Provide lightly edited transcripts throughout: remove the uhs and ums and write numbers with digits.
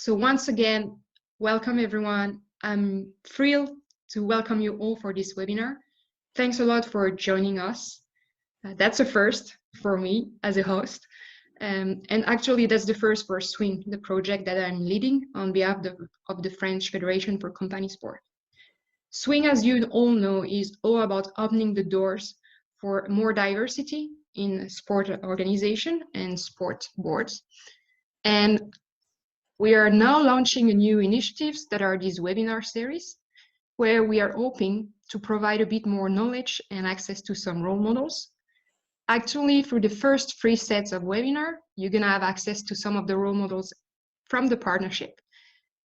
So once again, welcome everyone. I'm thrilled to welcome you all for this webinar. Thanks a lot for joining us. That's a first for me as a host. And actually that's the first for SWinG, the project that I'm leading on behalf of the French Federation for Company Sport. SWinG, as you all know, is all about opening the doors for more diversity in sport organization and sport boards. And we are now launching a new initiatives that are these webinar series, where we are hoping to provide a bit more knowledge and access to some role models. Actually, through the first 3 sets of webinar, you're gonna have access to some of the role models from the partnership.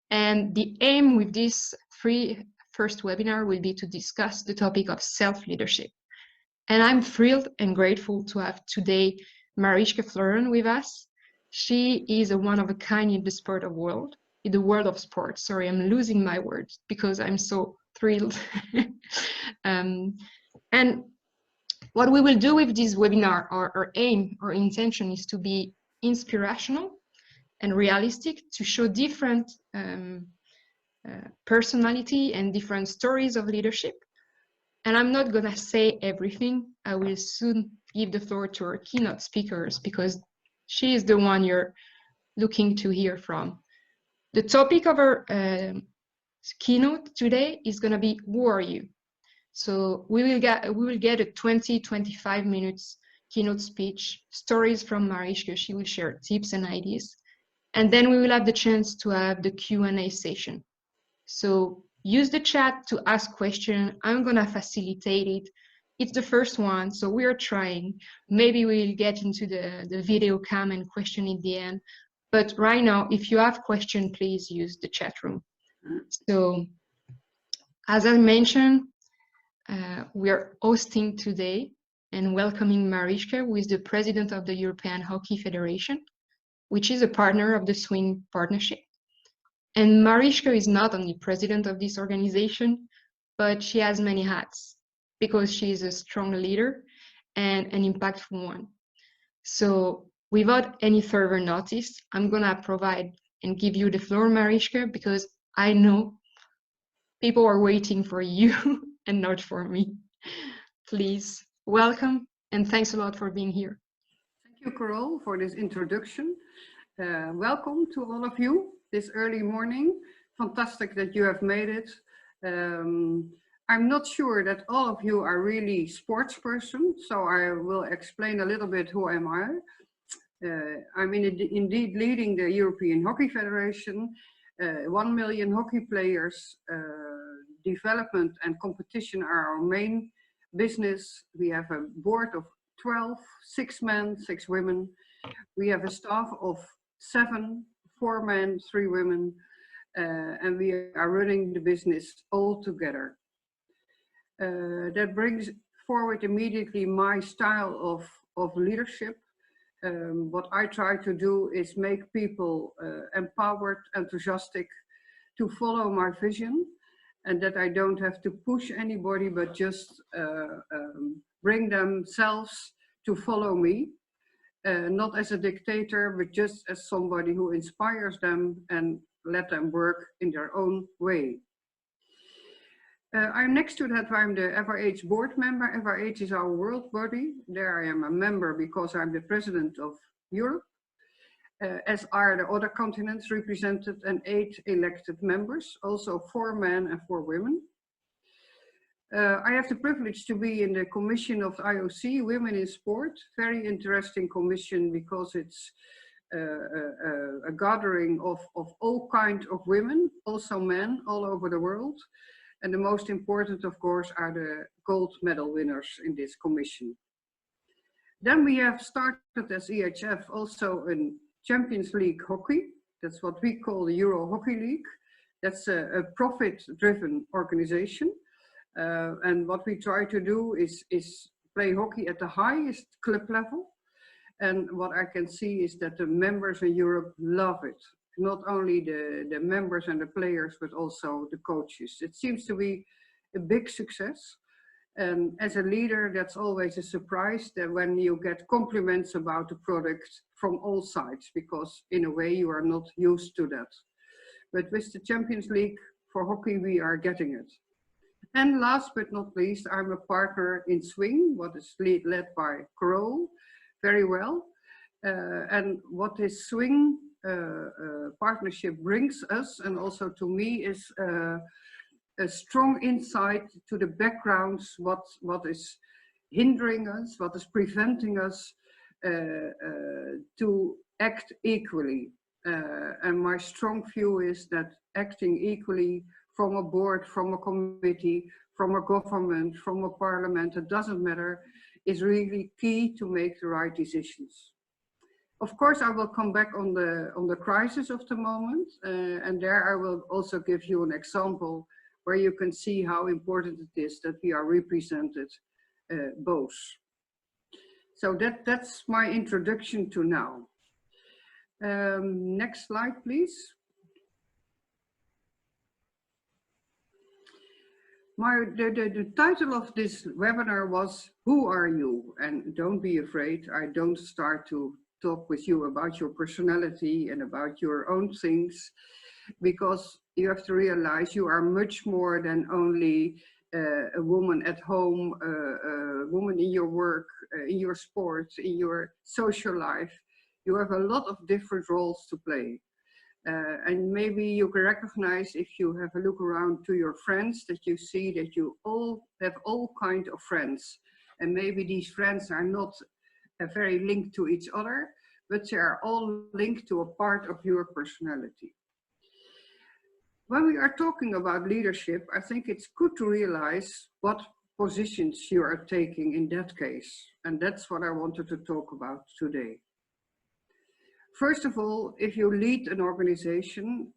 And the aim with this first webinar will be to discuss the topic of self-leadership. And I'm thrilled and grateful to have today Marijke Fleuren with us. She is a one-of-a-kind in the world of sport. Sorry, I'm losing my words because I'm so thrilled. And what we will do with this webinar, our aim, our intention is to be inspirational and realistic, to show different personality and different stories of leadership. And I'm not gonna say everything. I will soon give the floor to our keynote speakers because she is the one you're looking to hear from. The topic of our keynote today is gonna be, who are you? So we will get a 20-25 minutes keynote speech, stories from Marijke. She will share tips and ideas. And then we will have the chance to have the Q&A session. So use the chat to ask questions. I'm gonna facilitate it. It's the first one, so we are trying. Maybe we'll get into the video cam and question at the end. But right now, if you have questions, please use the chat room. So as I mentioned, we are hosting today and welcoming Marijke, who is the president of the European Hockey Federation, which is a partner of the SWinG partnership. And Marijke is not only president of this organization, but she has many hats because she is a strong leader and an impactful one. So without any further notice, I'm gonna provide and give you the floor, Marijke, because I know people are waiting for you and not for me. Please, welcome, and thanks a lot for being here. Thank you, Carole, for this introduction. Welcome to all of you this early morning. Fantastic that you have made it. I'm not sure that all of you are really sports persons, so I will explain a little bit who am I. I'm indeed leading the European Hockey Federation, 1 million hockey players. Development and competition are our main business. We have a board of 12, 6 men, 6 women. We have a staff of 7, 4 men, 3 women, and we are running the business all together. That brings forward immediately my style of leadership. What I try to do is make people empowered, enthusiastic to follow my vision, and that I don't have to push anybody, but just bring themselves to follow me. Not as a dictator, but just as somebody who inspires them and let them work in their own way. I'm next to that, I'm the FIH board member. FIH is our world body. There I am a member because I'm the president of Europe, as are the other continents represented, and 8 elected members, also 4 men and 4 women. I have the privilege to be in the commission of the IOC, Women in Sport. Very interesting commission because it's a gathering of all kinds of women, also men all over the world. And the most important, of course, are the gold medal winners in this commission. Then we have started as EHF also in Champions League hockey. That's what we call the Euro Hockey League. That's a profit-driven organization. And what we try to do is play hockey at the highest club level. And what I can see is that the members in Europe love it. Not only the members and the players, but also the coaches. It seems to be a big success. And as a leader, that's always a surprise that when you get compliments about the product from all sides, because in a way you are not used to that. but with the Champions League for hockey, we are getting it. And last but not least, I'm a partner in SWinG, what is led by Carole very well. And what this SWinG partnership brings us, and also to me, is a strong insight to the backgrounds, what is hindering us, what is preventing us to act equally. And my strong view is that acting equally from a board, from a committee, from a government, from a parliament, it doesn't matter, is really key to make the right decisions. Of course, I will come back on the crisis of the moment, and there I will also give you an example where you can see how important it is that we are represented both. So that's my introduction to now. Next slide, please. The title of this webinar was, Who Are You? And don't be afraid, I don't start to talk with you about your personality and about your own things, because you have to realize you are much more than only a woman at home, a woman in your work, in your sports, in your social life. You have a lot of different roles to play. And maybe you can recognize, if you have a look around to your friends, that you see that you all have all kinds of friends. And maybe these friends are not very linked to each other, but they are all linked to a part of your personality. When we are talking about leadership, I think it's good to realize what positions you are taking in that case. And that's what I wanted to talk about today. First of all, if you lead an organization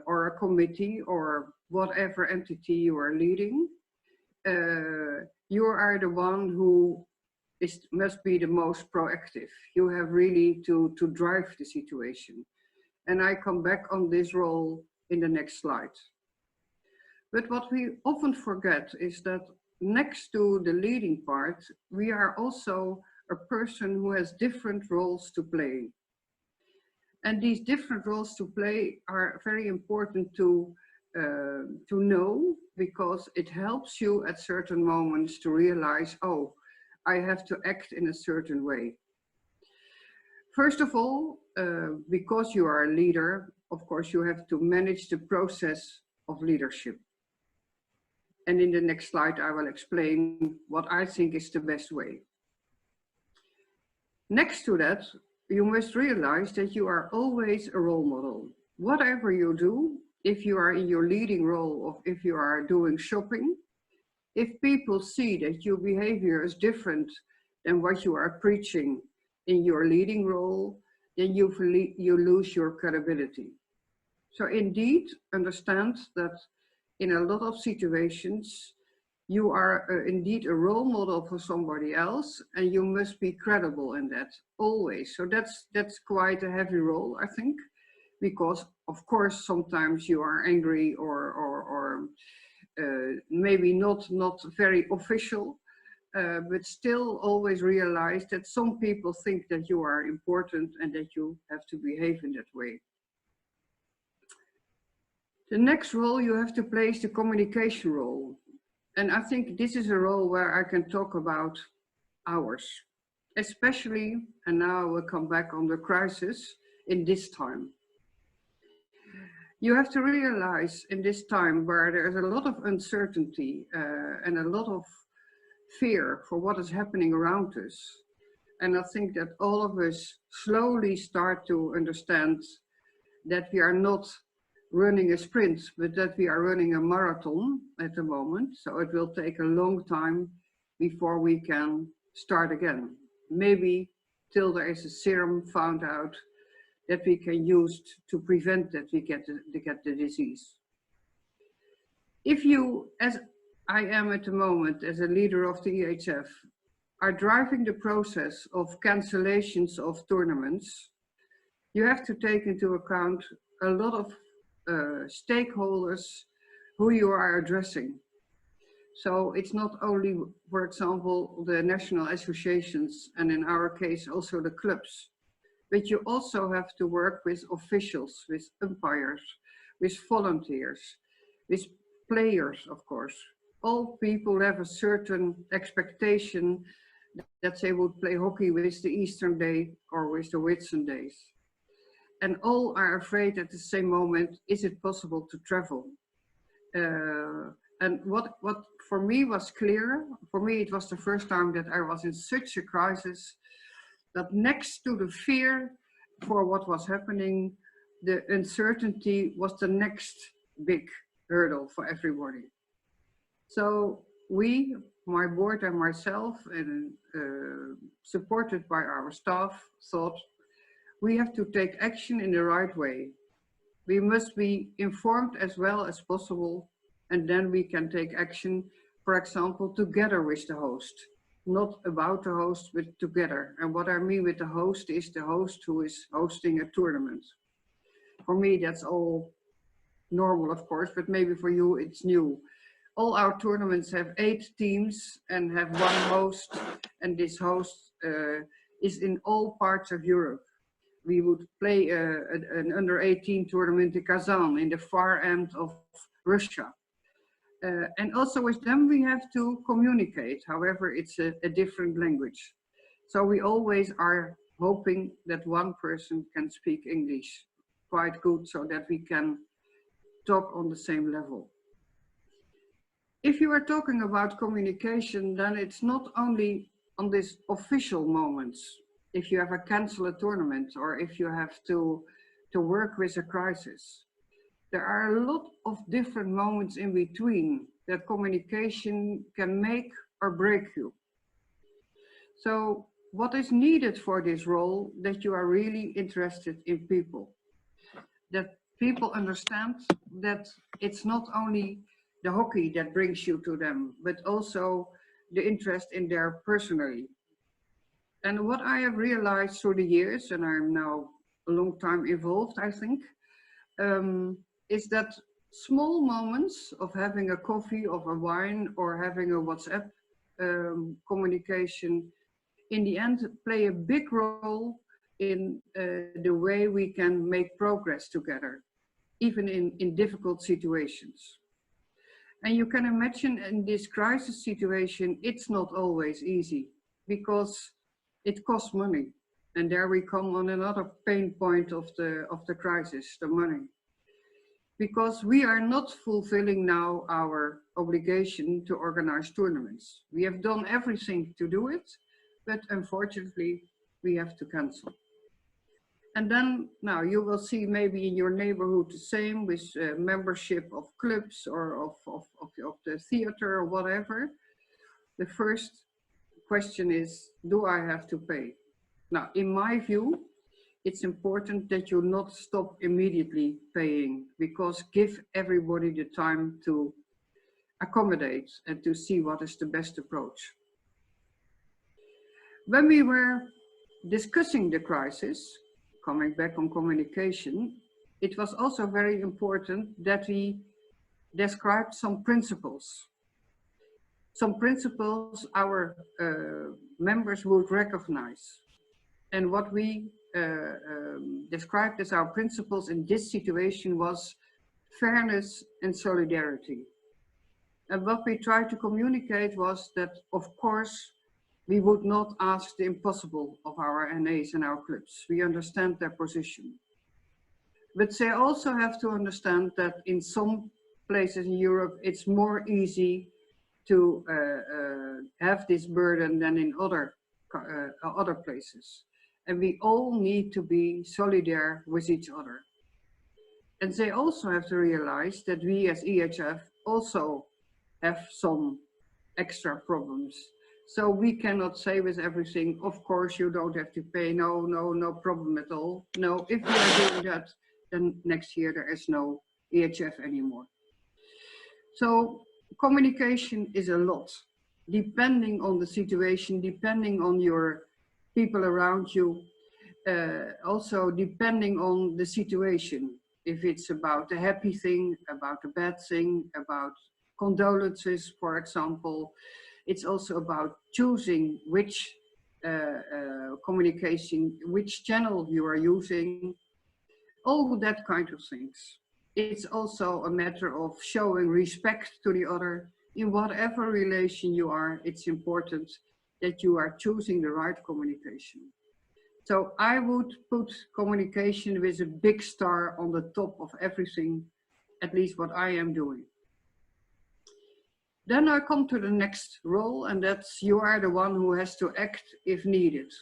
or a committee or whatever entity you are leading, you are the one who must be the most proactive. You have really to drive the situation. And I come back on this role in the next slide. But what we often forget is that next to the leading part, we are also a person who has different roles to play. And these different roles to play are very important to know, because it helps you at certain moments to realize, oh, I have to act in a certain way. First of all, because you are a leader, of course, you have to manage the process of leadership. And in the next slide, I will explain what I think is the best way. Next to that, you must realize that you are always a role model. Whatever you do, if you are in your leading role, or if you are doing shopping, if people see that your behavior is different than what you are preaching in your leading role, then you lose your credibility. So indeed, understand that in a lot of situations, you are indeed a role model for somebody else, and you must be credible in that, always. So that's quite a heavy role, I think, because of course sometimes you are angry or maybe not very official, but still always realize that some people think that you are important and that you have to behave in that way. The next role you have to play is the communication role. And I think this is a role where I can talk about hours, especially, and now I will come back on the crisis, in this time. You have to realize in this time where there is a lot of uncertainty and a lot of fear for what is happening around us. And I think that all of us slowly start to understand that we are not running a sprint, but that we are running a marathon at the moment. So it will take a long time before we can start again. Maybe till there is a serum found out that we can use to prevent that we get the disease. If you, as I am at the moment as a leader of the EHF, are driving the process of cancellations of tournaments, you have to take into account a lot of stakeholders who you are addressing. So it's not only, for example, the national associations, and in our case also the clubs, but you also have to work with officials, with umpires, with volunteers, with players, of course. All people have a certain expectation that they would play hockey with the Eastern Day or with the Whitsun days. And all are afraid at the same moment, is it possible to travel? And what for me was clear, for me it was the first time that I was in such a crisis, that next to the fear for what was happening, the uncertainty was the next big hurdle for everybody. So we, my board and myself, and supported by our staff, thought we have to take action in the right way. We must be informed as well as possible, and then we can take action, for example, together with the host. Not about the host, but together. And what I mean with the host is the host who is hosting a tournament. For me, that's all normal, of course, but maybe for you, it's new. All our tournaments have 8 teams and have one host, and this host is in all parts of Europe. We would play an under 18 tournament in Kazan, in the far end of Russia. And also with them we have to communicate, however it's a different language. So we always are hoping that one person can speak English quite good so that we can talk on the same level. If you are talking about communication, then it's not only on these official moments. If you have a cancel a tournament or if you have to work with a crisis. There are a lot of different moments in between that communication can make or break you. So what is needed for this role? That you are really interested in people. That people understand that it's not only the hockey that brings you to them, but also the interest in their personally. And what I have realized through the years, and I'm now a long time involved, I think, is that small moments of having a coffee, of a wine, or having a WhatsApp communication, in the end play a big role in the way we can make progress together, even in difficult situations. And you can imagine in this crisis situation, it's not always easy because it costs money. And there we come on another pain point of the crisis, the money. Because we are not fulfilling now our obligation to organize tournaments. We have done everything to do it, but unfortunately we have to cancel. And then now you will see maybe in your neighborhood the same with membership of clubs or of the theater or whatever. The first question is, do I have to pay? Now, in my view, it's important that you not stop immediately paying, because give everybody the time to accommodate and to see what is the best approach. When we were discussing the crisis, coming back on communication, it was also very important that we described some principles. Some principles our members would recognize. And what we described as our principles in this situation was fairness and solidarity. And what we tried to communicate was that, of course, we would not ask the impossible of our NAs and our clubs. We understand their position. But they also have to understand that in some places in Europe, it's more easy to have this burden than in other places. And we all need to be solidarity with each other. And they also have to realize that we as EHF also have some extra problems. So we cannot say with everything, of course you don't have to pay, no problem at all. No, if we are doing that, then next year there is no EHF anymore. So communication is a lot, depending on the situation, depending on your people around you, also depending on the situation. If it's about a happy thing, about a bad thing, about condolences, for example. It's also about choosing which communication, which channel you are using, all that kind of things. it's also a matter of showing respect to the other. In whatever relation you are, it's important that you are choosing the right communication. So I would put communication with a big star on the top of everything, at least what I am doing. Then I come to the next role, and that's you are the one who has to act if needed.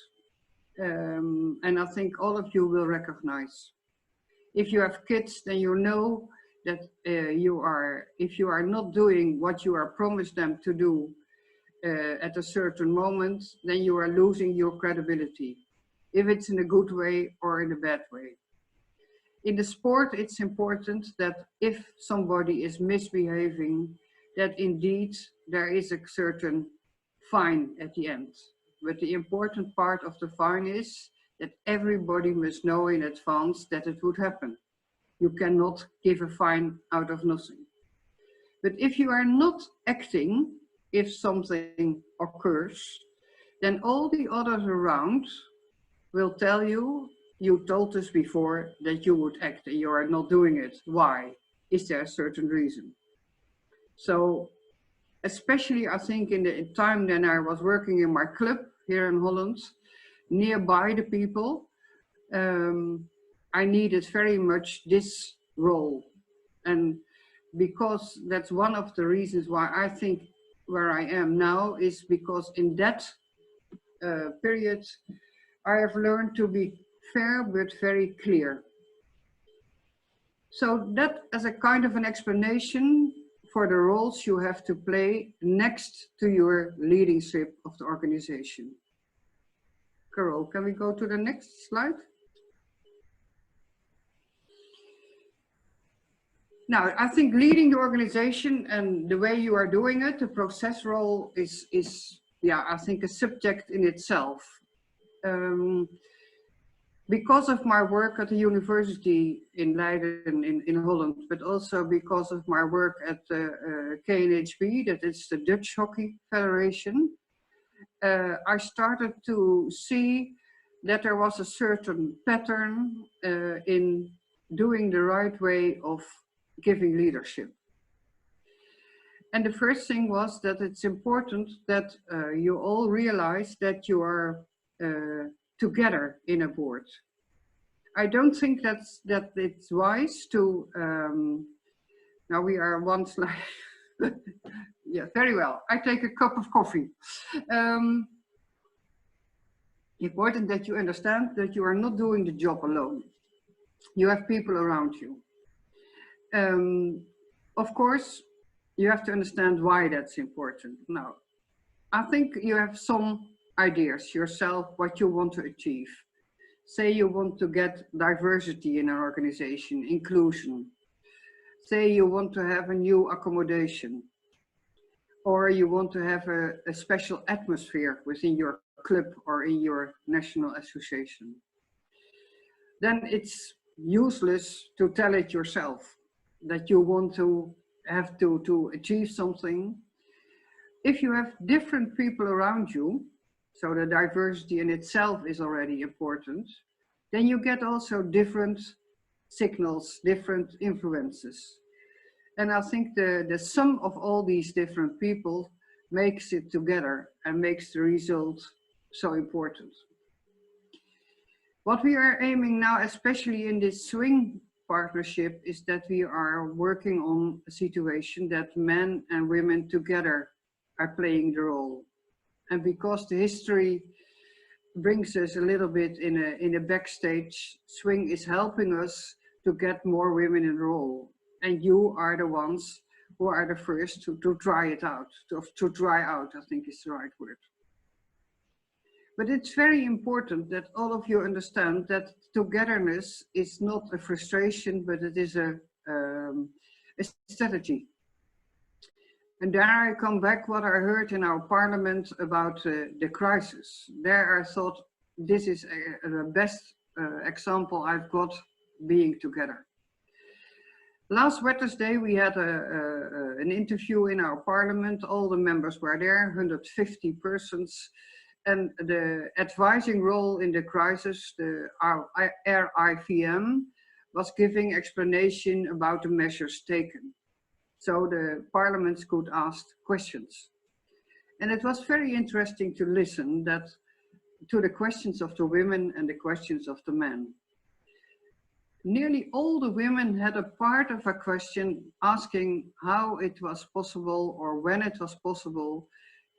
And I think all of you will recognize. If you have kids, then you know that if you are not doing what you are promised them to do at a certain moment, then you are losing your credibility, if it's in a good way or in a bad way. In the sport, it's important that if somebody is misbehaving, that indeed there is a certain fine at the end. But the important part of the fine is that everybody must know in advance that it would happen. You cannot give a fine out of nothing. But if you are not acting, if something occurs, then all the others around will tell you, you told us before that you would act and you are not doing it. Why? Is there a certain reason? So especially I think in the time when I was working in my club here in Holland, nearby the people, I needed very much this role. And because that's one of the reasons why I think where I am now is because in that period, I have learned to be fair but very clear. So that as a kind of an explanation for the roles you have to play next to your leadership of the organization. Carole, can we go to the next slide? Now, I think leading the organization and the way you are doing it, the process role is yeah, I think a subject in itself. Because of my work at the university in Leiden in Holland, but also because of my work at the KNHB, that is the Dutch Hockey Federation, I started to see that there was a certain pattern in doing the right way of giving leadership. And the first thing was that it's important that you all realize that you are together in a board. I don't think that it's wise to, now we are one slide. Yeah, very well. I take a cup of coffee. Important that you understand that you are not doing the job alone. You have people around you. Of course, you have to understand why that's important. Now, I think you have some ideas yourself, what you want to achieve. Say you want to get diversity in an organization, inclusion. Say you want to have a new accommodation. Or you want to have a special atmosphere within your club or in your national association. Then it's useless to tell it yourself that you want to have to achieve something. If you have different people around you, so the diversity in itself is already important, then you get also different signals, different influences. And I think the sum of all these different people makes it together and makes the result so important. What we are aiming now, especially in this SWinG partnership, is that we are working on a situation that men and women together are playing the role. And because the history brings us a little bit in a backstage, SWinG is helping us to get more women in the role. And you are the ones who are the first to try it out, to try out, I think is the right word. But it's very important that all of you understand that togetherness is not a frustration, but it is a strategy. And there I come back what I heard in our parliament about the crisis. There I thought this is the best example I've got being together. Last Wednesday we had an interview in our parliament. All the members were there, 150 persons. And the advising role in the crisis, our RIVM, was giving explanation about the measures taken. So the parliaments could ask questions. And it was very interesting to listen to the questions of the women and the questions of the men. Nearly all the women had a part of a question asking how it was possible or when it was possible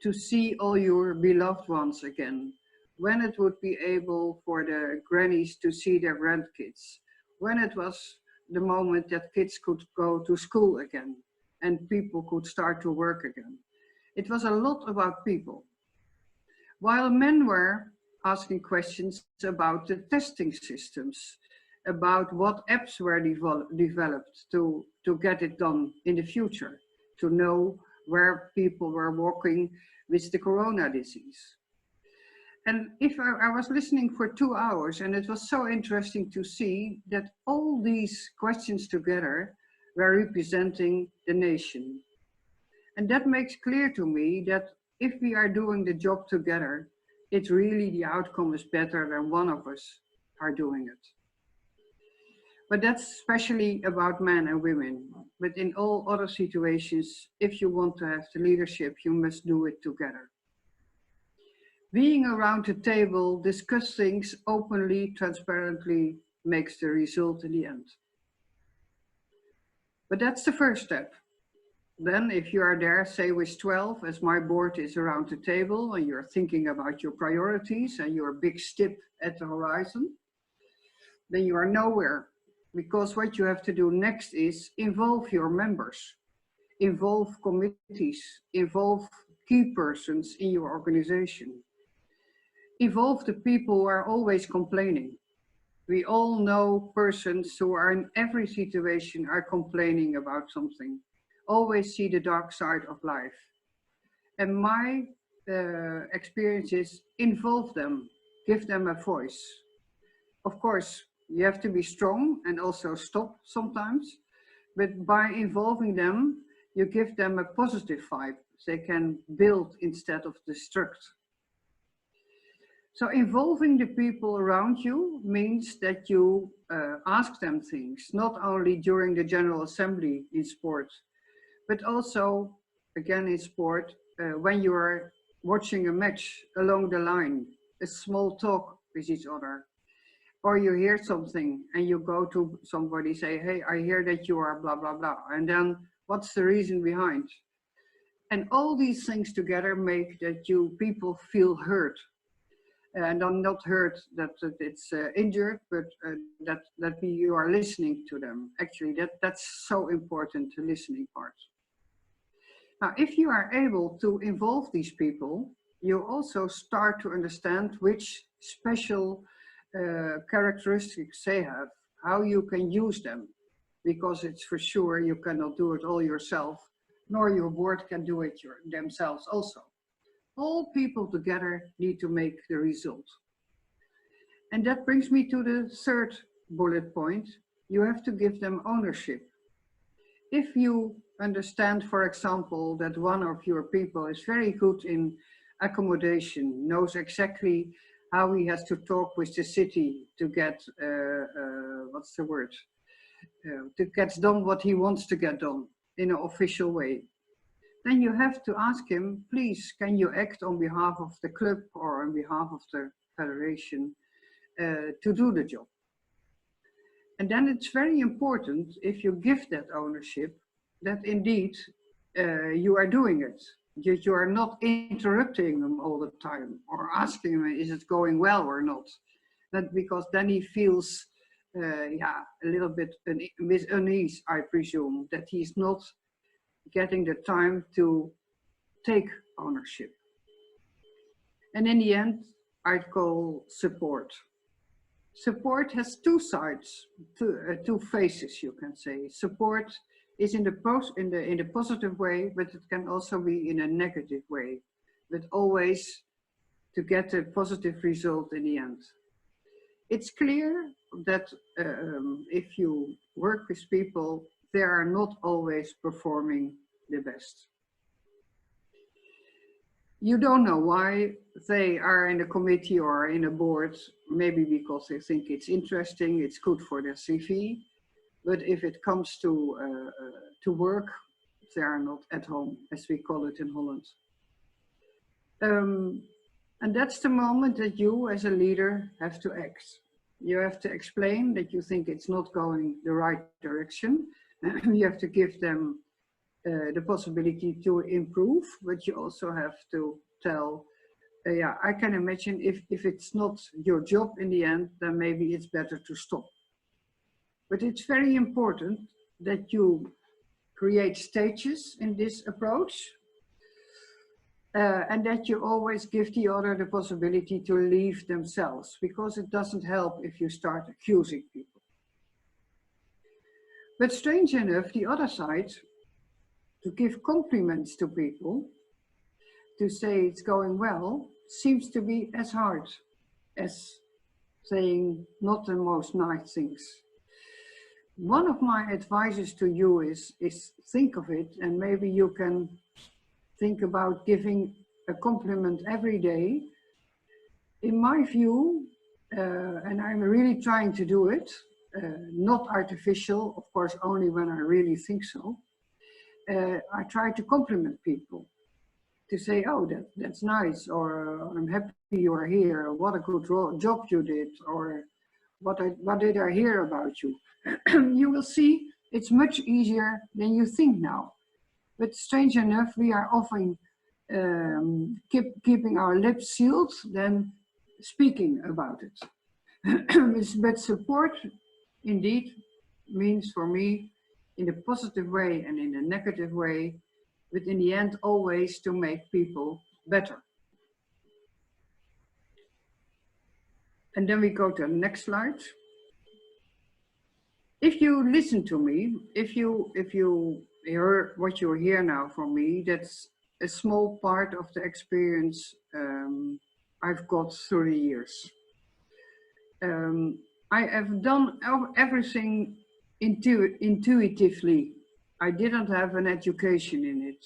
to see all your beloved ones again, when it would be able for the grannies to see their grandkids, when it was the moment that kids could go to school again and people could start to work again. It was a lot about people. While men were asking questions about the testing systems, about what apps were developed to get it done in the future, to know where people were walking with the corona disease. And if I was listening for 2 hours, and it was so interesting to see that all these questions together were representing the nation. And that makes clear to me that if we are doing the job together, it's really the outcome is better than one of us are doing it. But that's especially about men and women. But in all other situations, if you want to have the leadership, you must do it together. Being around the table, discuss things openly, transparently, makes the result in the end. But that's the first step. Then if you are there, say with 12, as my board is around the table and you're thinking about your priorities and your big step at the horizon, then you are nowhere. Because what you have to do next is involve your members, involve committees, involve key persons in your organization, involve the people who are always complaining. We all know persons who are in every situation are complaining about something, always see the dark side of life. And my experience is involve them, give them a voice. Of course, you have to be strong and also stop sometimes, but by involving them, you give them a positive vibe. They can build instead of destruct. So involving the people around you means that you ask them things, not only during the General Assembly in sport, but also, again in sport, when you are watching a match along the line, a small talk with each other. Or you hear something and you go to somebody, say, hey, I hear that you are blah, blah, blah. And then what's the reason behind? And all these things together make that you people feel heard. And I'm not heard that it's injured, but that you are listening to them. Actually, that's so important, the listening part. Now, if you are able to involve these people, you also start to understand which special characteristics they have, how you can use them, because it's for sure you cannot do it all yourself, nor your board can do it themselves also. All people together need to make the result. And that brings me to the third bullet point. You have to give them ownership. If you understand, for example, that one of your people is very good in accommodation, knows exactly how he has to talk with the city to get, what's the word? To get done what he wants to get done in an official way. Then you have to ask him, please, can you act on behalf of the club or on behalf of the federation to do the job? And then it's very important, if you give that ownership, that indeed you are doing it. You are not interrupting them all the time or asking him, is it going well or not? That because then he feels a little bit with unease, I presume, that he's not getting the time to take ownership. And in the end, I'd call support. Support has two sides, two faces, you can say. Support is in the positive way, but it can also be in a negative way, but always to get a positive result in the end. It's clear that if you work with people, they are not always performing the best. You don't know why they are in a committee or in a board, maybe because they think it's interesting, it's good for their CV. But if it comes to work, they are not at home, as we call it in Holland. And that's the moment that you, as a leader, have to act. You have to explain that you think it's not going the right direction. You have to give them the possibility to improve, but you also have to tell, yeah, I can imagine if it's not your job in the end, then maybe it's better to stop. But it's very important that you create stages in this approach, and that you always give the other the possibility to leave themselves, because it doesn't help if you start accusing people. But strange enough, the other side, to give compliments to people, to say it's going well, seems to be as hard as saying not the most nice things. One of my advices to you is think of it, and maybe you can think about giving a compliment every day. In my view, and I'm really trying to do it, not artificial, of course, only when I really think so. I try to compliment people, to say, oh, that's nice, or I'm happy you are here, or what a good job you did, or what did I hear about you? You will see it's much easier than you think now. But strange enough, we are often keeping our lips sealed than speaking about it. But support indeed means for me, in a positive way and in a negative way, but in the end always to make people better. And then we go to the next slide. If you listen to me, if you hear what you hear now from me, that's a small part of the experience I've got through the years. I have done everything intuitively. I didn't have an education in it.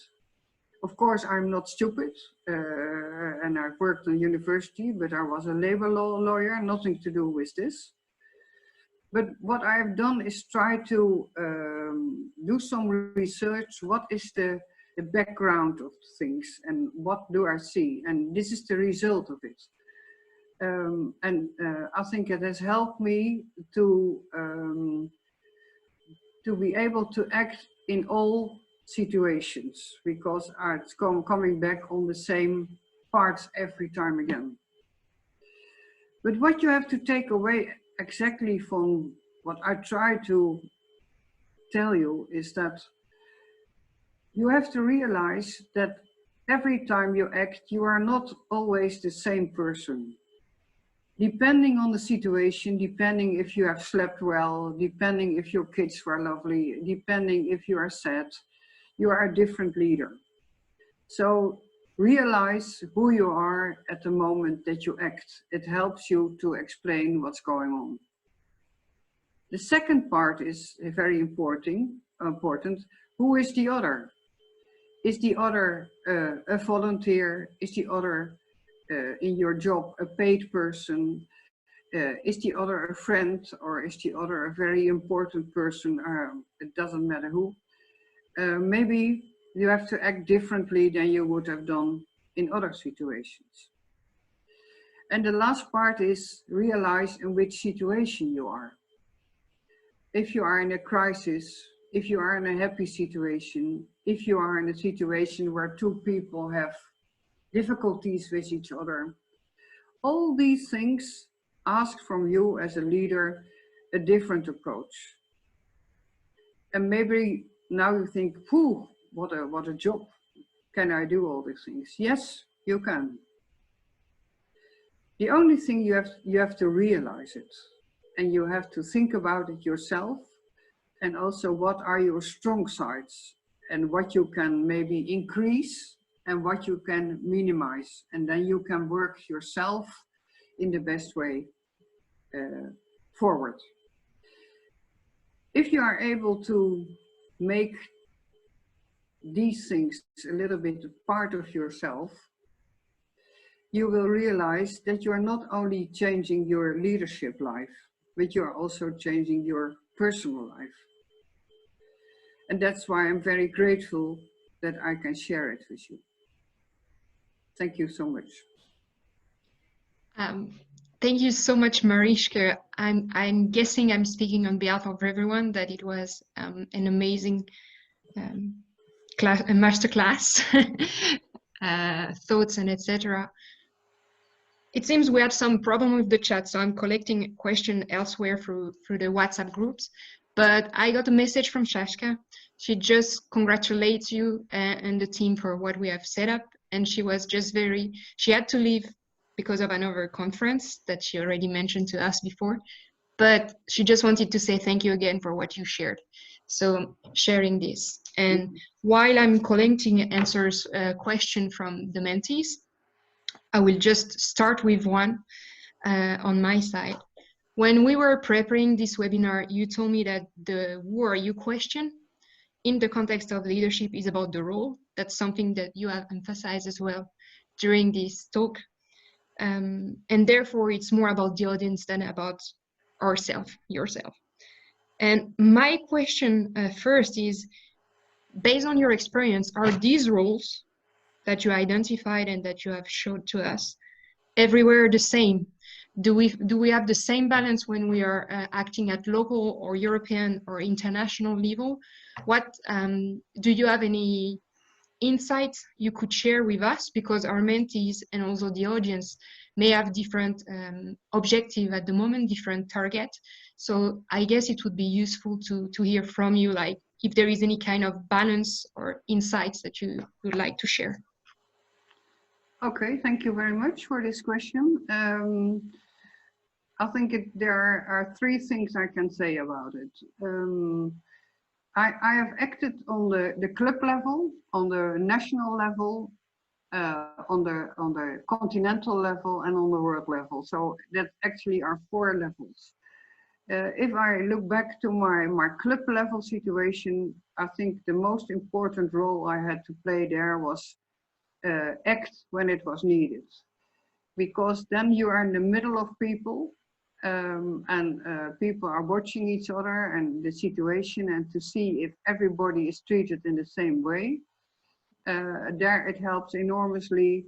Of course, I'm not stupid, and I've worked in university, but I was a labor law lawyer, nothing to do with this. But what I've done is try to do some research. What is the background of things, and what do I see? And this is the result of it. I think it has helped me to be able to act in all situations, because it's coming back on the same parts every time again. But what you have to take away exactly from what I try to tell you is that you have to realize that every time you act, you are not always the same person. Depending on the situation, depending if you have slept well, depending if your kids were lovely, depending if you are sad, you are a different leader. So realize who you are at the moment that you act. It helps you to explain what's going on. The second part is very important. Who is the other? Is the other a volunteer? Is the other in your job a paid person? Is the other a friend, or is the other a very important person? It doesn't matter who. Maybe you have to act differently than you would have done in other situations. And the last part is realize in which situation you are. If you are in a crisis, if you are in a happy situation, if you are in a situation where two people have difficulties with each other, all these things ask from you as a leader a different approach. And maybe now you think, phew, what a job. Can I do all these things? Yes, you can. The only thing you have to realize it, and you have to think about it yourself, and also what are your strong sides and what you can maybe increase and what you can minimize, and then you can work yourself in the best way forward. If you are able to make these things a little bit part of yourself, you will realize that you are not only changing your leadership life, but you are also changing your personal life. And that's why I'm very grateful that I can share it with you. Thank you so much. Thank you so much, Marijke. I'm guessing I'm speaking on behalf of everyone that it was an amazing masterclass, thoughts and etc. It seems we had some problem with the chat, so I'm collecting a question elsewhere through the WhatsApp groups. But I got a message from Shashka. She just congratulates you and the team for what we have set up. And she was just she had to leave because of another conference that she already mentioned to us before. But she just wanted to say thank you again for what you shared. So sharing this. And while I'm collecting answers question from the mentees, I will just start with one on my side. When we were preparing this webinar, you told me that the who are you question in the context of leadership is about the role. That's something that you have emphasized as well during this talk. And therefore, it's more about the audience than about yourself. And my question first is, based on your experience, are these roles that you identified and that you have showed to us everywhere the same? Do we have the same balance when we are acting at local or European or international level? What do you have any insights you could share with us, because our mentees and also the audience may have different objective at the moment, different target. So I guess it would be useful to hear from you, like if there is any kind of balance or insights that you would like to share. Okay, thank you very much for this question. I think there are three things I can say about it. I have acted on the club level, on the national level, on the continental level, and on the world level. So that actually are 4 levels. If I look back to my club level situation, I think the most important role I had to play there was act when it was needed, because then you are in the middle of people, and people are watching each other and the situation, and to see if everybody is treated in the same way. There it helps enormously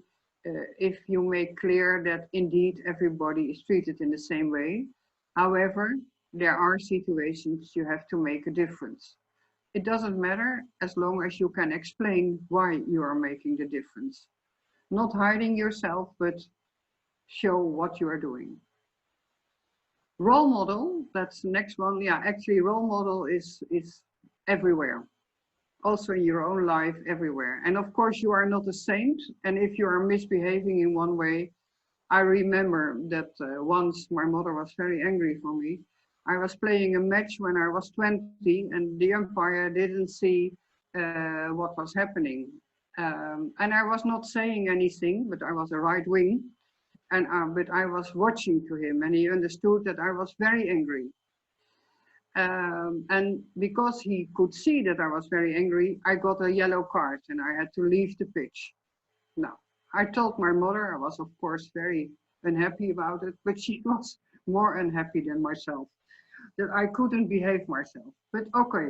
if you make clear that indeed everybody is treated in the same way. However, there are situations you have to make a difference. It doesn't matter as long as you can explain why you are making the difference. Not hiding yourself, but show what you are doing. Role model, that's the next one. Yeah, actually role model is everywhere. Also in your own life, everywhere. And of course you are not a saint. And if you are misbehaving in one way, I remember that once my mother was very angry for me. I was playing a match when I was 20 and the umpire didn't see what was happening. And I was not saying anything, but I was a right wing. But I was watching to him and he understood that I was very angry. And because he could see that I was very angry, I got a yellow card and I had to leave the pitch. Now, I told my mother, I was of course very unhappy about it, but she was more unhappy than myself, that I couldn't behave myself. But okay,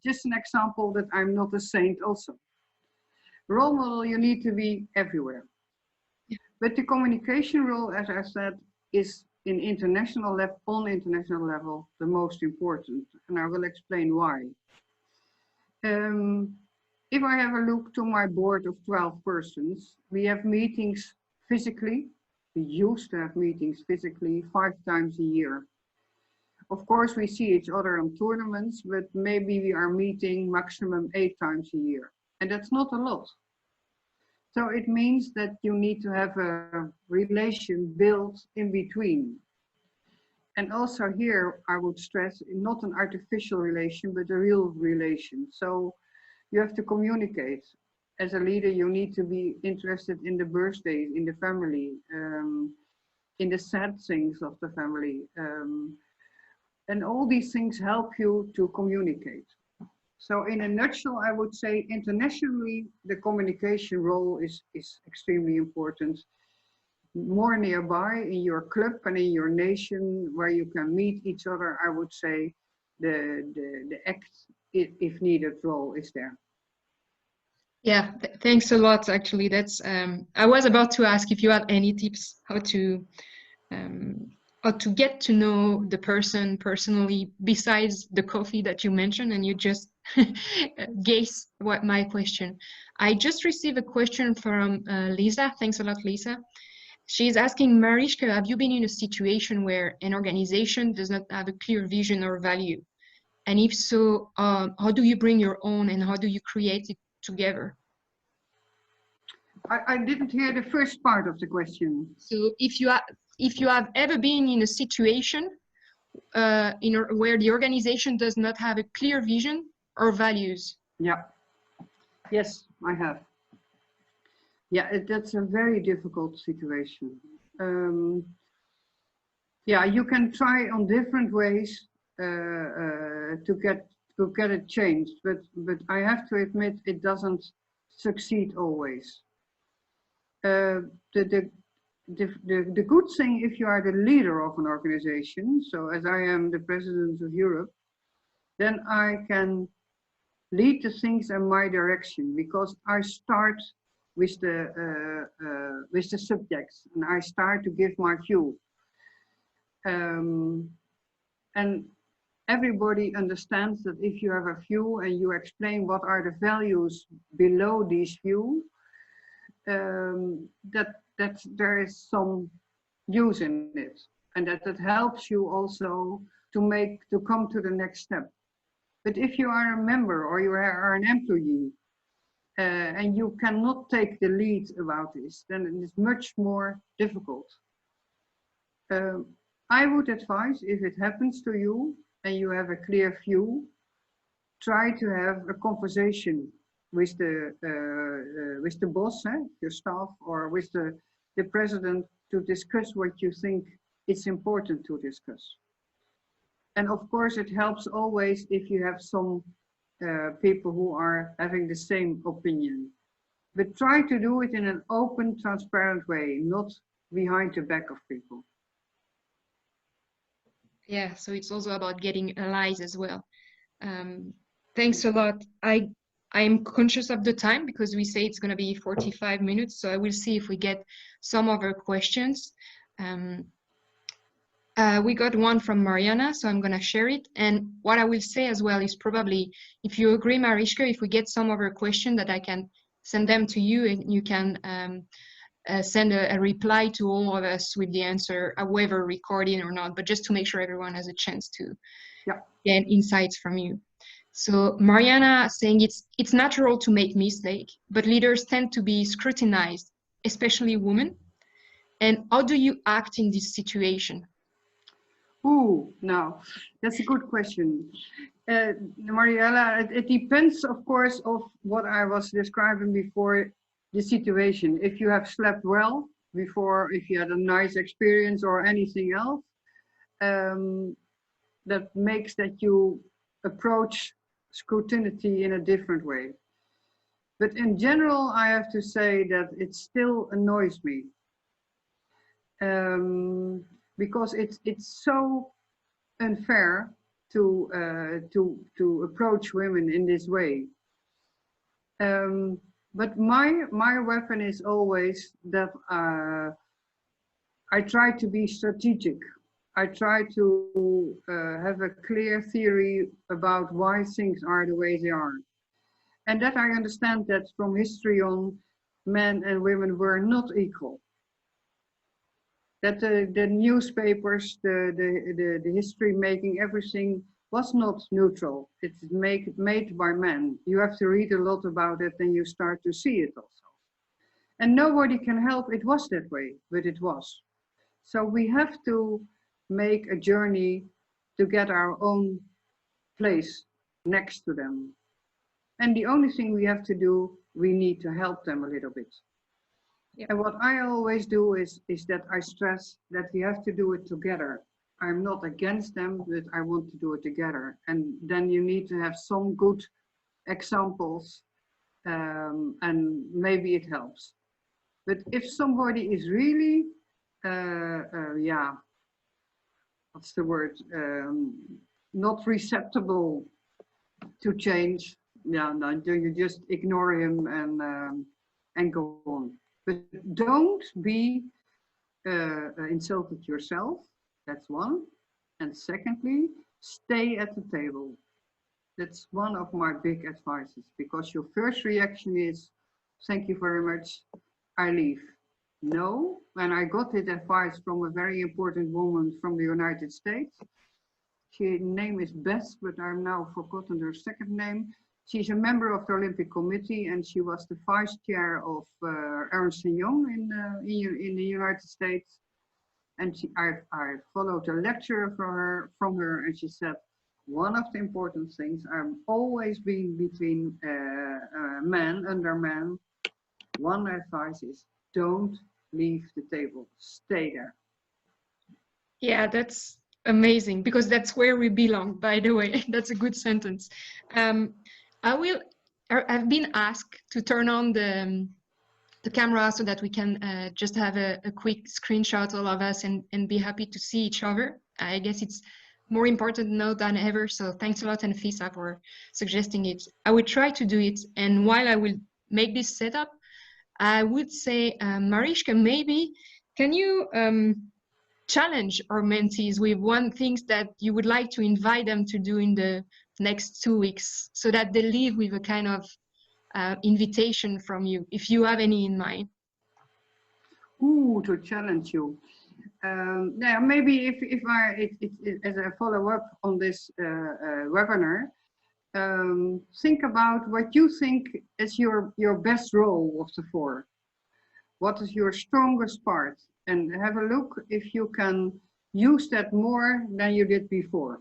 just an example that I'm not a saint also. Role model, you need to be everywhere. But the communication role, as I said, is on international level, the most important. And I will explain why. If I have a look to my board of 12 persons, we have meetings physically. We used to have meetings physically 5 times a year. Of course, we see each other on tournaments, but maybe we are meeting maximum 8 times a year. And that's not a lot. So it means that you need to have a relation built in between. And also here, I would stress not an artificial relation, but a real relation. So you have to communicate. As a leader, you need to be interested in the birthdays, in the family, in the sad things of the family. And all these things help you to communicate. So in a nutshell, I would say internationally, the communication role is extremely important. More nearby in your club and in your nation where you can meet each other, I would say the act, if needed, role is there. Yeah, thanks a lot. Actually, that's I was about to ask if you have any tips how to get to know the person personally besides the coffee that you mentioned, and you just guessed what my question. I just received a question from Lisa. Thanks a lot, Lisa. She's asking, Marijke, have you been in a situation where an organization does not have a clear vision or value? And if so, how do you bring your own and how do you create it together? I didn't hear the first part of the question. So if you have ever been in a situation where the organization does not have a clear vision or values. Yeah. Yes, I have. Yeah, that's a very difficult situation. Yeah, you can try on different ways to get it changed, but I have to admit it doesn't succeed always. The good thing, if you are the leader of an organization, so as I am the president of Europe, then I can lead the things in my direction, because I start with the subjects and I start to give my view. And everybody understands that if you have a view and you explain what are the values below this view, that there is some use in it, and that helps you also to come to the next step. But if you are a member or you are an employee and you cannot take the lead about this, then it is much more difficult. I would advise, if it happens to you and you have a clear view, try to have a conversation with the boss, your staff, or with the president, to discuss what you think it's important to discuss. And of course, it helps always if you have some people who are having the same opinion. But try to do it in an open, transparent way, not behind the back of people. Yeah, so it's also about getting allies as well. Thanks a lot. I'm conscious of the time because we say it's going to be 45 minutes, so I will see if we get some other questions. We got one from Mariana, so I'm going to share it. And what I will say as well is probably, if you agree, Marijke, if we get some other question, that I can send them to you and you can send a reply to all of us with the answer, whether recording or not, but just to make sure everyone has a chance to get insights from you. So Mariana saying it's natural to make mistakes, but leaders tend to be scrutinized, especially women. And how do you act in this situation? Ooh, no, that's a good question. Mariella, it depends, of course, of what I was describing before, the situation. If you have slept well before, if you had a nice experience or anything else, that makes that you approach scrutiny in a different way. But in general, I have to say that it still annoys me. Because it's so unfair to approach women in this way. But my weapon is always that I try to be strategic. I try to have a clear theory about why things are the way they are. And that I understand that from history on, men and women were not equal. That the newspapers, the history making, everything was not neutral. It's made by men. You have to read a lot about it, and you start to see it also. And nobody can help it was that way, but it was. So we have to make a journey to get our own place next to them. And the only thing we have to do, we need to help them a little bit. Yep. And what I always do is that I stress that we have to do it together. I'm not against them, but I want to do it together. And then you need to have some good examples, and maybe it helps. But if somebody is really, yeah, what's the word, not receptible to change, yeah, no, you just ignore him and go on. But don't be insulted yourself. That's one. And secondly, stay at the table. That's one of my big advices, because your first reaction is, thank you very much, I leave. No, and I got that advice from a very important woman from the United States. Her name is Beth, but I've now forgotten her second name. She's a member of the Olympic Committee, and she was the vice chair of Ernst & Young in the United States. And I followed a lecture from her, and she said, one of the important things, I've always been between men, under men. One advice is, don't leave the table, stay there. Yeah, that's amazing, because that's where we belong, by the way. That's a good sentence. I've been asked to turn on the camera so that we can just have a quick screenshot, all of us, and be happy to see each other. I guess it's more important now than ever. So thanks a lot, Anfisa, for suggesting it. I will try to do it. And while I will make this setup, I would say, Marijke, maybe can you challenge our mentees with one thing that you would like to invite them to do in the next 2 weeks, so that they leave with a kind of invitation from you, if you have any in mind? Ooh, to challenge you. Yeah, maybe if as a follow up on this webinar, think about what you think is your best role of the 4. What is your strongest part? And have a look if you can use that more than you did before.